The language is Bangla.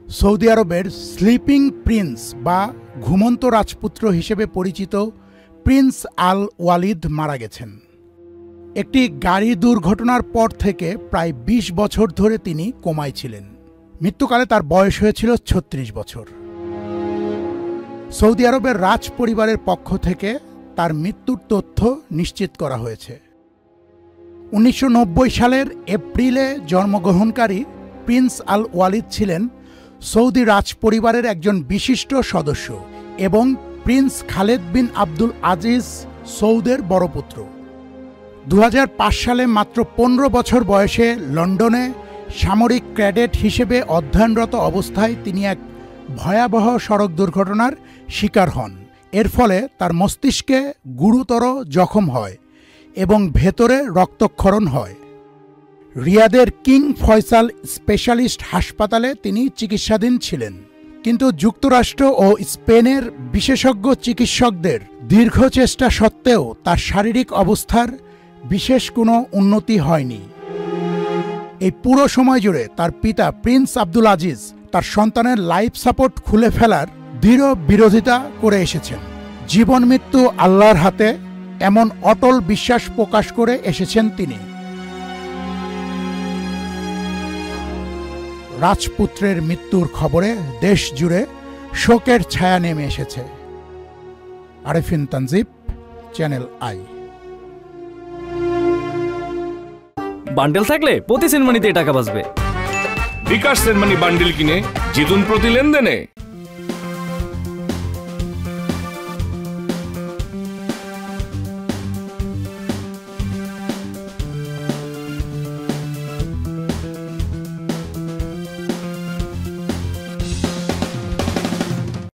সৌদি আরবের স্লিপিং প্রিন্স বা ঘুমন্ত রাজপুত্র হিসেবে পরিচিত প্রিন্স আল ওয়ালিদ মারা গেছেন। একটি গাড়ি দুর্ঘটনার পর থেকে প্রায় ২০ বছর ধরে তিনি কোমায় ছিলেন। মৃত্যুকালে তার বয়স হয়েছিল ৩৬ বছর। সৌদি আরবের রাজ পরিবারের পক্ষ থেকে তার মৃত্যুর তথ্য নিশ্চিত করা হয়েছে। ১৯৯০ সালের এপ্রিলে জন্মগ্রহণকারী প্রিন্স আল ওয়ালিদ ছিলেন সৌদি রাজ পরিবারের একজন বিশিষ্ট সদস্য এবং প্রিন্স খালেদ বিন আব্দুল আজিজ সৌদের বড় পুত্র। ২০০৫ সালে মাত্র ১৫ বছর বয়সে লন্ডনে সামরিক ক্যাডেট হিসেবে অধ্যয়নরত অবস্থায় তিনি এক ভয়াবহ সড়ক দুর্ঘটনার শিকার হন। এর ফলে তার মস্তিষ্কে গুরুতর জখম হয় এবং ভেতরে রক্তক্ষরণ হয়। রিয়াদের কিং ফয়সাল স্পেশালিস্ট হাসপাতালে তিনি চিকিৎসাধীন ছিলেন, কিন্তু যুক্তরাষ্ট্র ও স্পেনের বিশেষজ্ঞ চিকিৎসকদের দীর্ঘ চেষ্টা সত্ত্বেও তার শারীরিক অবস্থার বিশেষ কোনো উন্নতি হয়নি। এই পুরো সময় জুড়ে তার পিতা প্রিন্স আব্দুল আজিজ তার সন্তানের লাইফ সাপোর্ট খুলে ফেলার দৃঢ় বিরোধিতা করে এসেছেন। জীবন মৃত্যু আল্লাহর হাতে, এমন অটল বিশ্বাস প্রকাশ করে এসেছেন তিনি। রাজপুত্রের মৃত্যুর খবরে দেশ জুড়ে শোকের ছায়া নেমে এসেছে। Arefin Tanjib, channel I. Bundle থাকলে প্রতি সেনমানিতে টাকা বাঁচবে। বিকাশ সেনমানি বান্ডেল কিনে জিতুন প্রতি লেনদেনে।